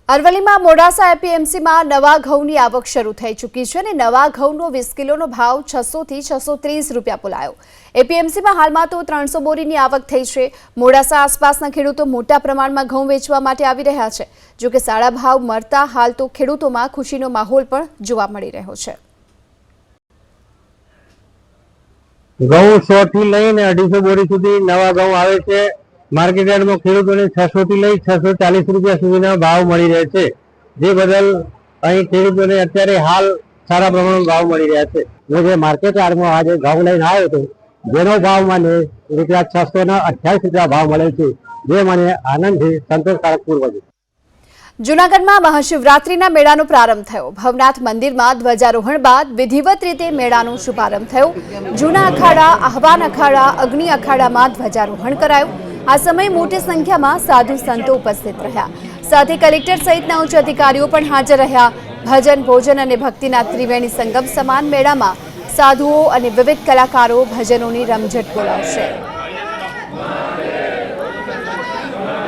અરવલ્લીમાં મોડાસા એપીએમસીમાં નવા ઘઉંની આવક શરૂ થઈ ચૂકી છે અને નવા ઘઉંનો 20 કિલોનો ભાવ 600 થી 630 રૂપિયા બોલાયો। એપીએમસીમાં હાલમાં તો 300 બોરીની આવક થઈ છે। મોડાસા આસપાસના ખેડૂતો મોટા પ્રમાણમાં ઘઉં વેચવા માટે આવી રહ્યા છે। જો કે સારા ભાવ મળતા હાલ તો ખેડૂતોમાં ખુશીનો માહોલ પણ જોવા મળી રહ્યો છે। ઘઉં 100 થી લઈને 250 બોરી સુધી નવા ઘઉં આવે છે। मार्केट यार्ड में खेडूतोने 600 થી લઈ 640 રૂપિયા સુધીના ભાવ મળી રહે છે, જે બદલ અહીં ખેડૂતોને અત્યારે હાલ સારા પ્રમાણમાં ભાવ મળી રહ્યા છે। જો કે માર્કેટ યાર્ડમાં આજે ઘઉં લઈને આવ્યો હતો, જેનો ભાવ મને રૂપિયા 628 રૂપિયા ભાવ મળે છે, જે મને આનંદ છે, સંતોષકારક પૂર્વક। જૂનાગઢમાં મહાશિવરાત્રીના મેળાનો પ્રારંભ થયો। ભવનાથ મંદિરમાં ધ્વજારોહણ બાદ વિધિવત રીતે મેળાનો શુભારંભ થયો। જૂના અખાડા, આહવાન અખાડા, અગ્નિ અખાડામાં ધ્વજારોહણ કરાયું। આ સમયે મોટી સંખ્યામાં સાધુ સંતો ઉપસ્થિત રહ્યા, સાથે કલેક્ટર સહિતના ઉચ્ચ અધિકારીઓ પણ હાજર રહ્યા। ભજન, ભોજન અને ભક્તિના ત્રિવેણી સંગમ સમાન મેળામાં સાધુઓ અને વિવિધ કલાકારો ભજનોની રમઝટ બોલાવશે।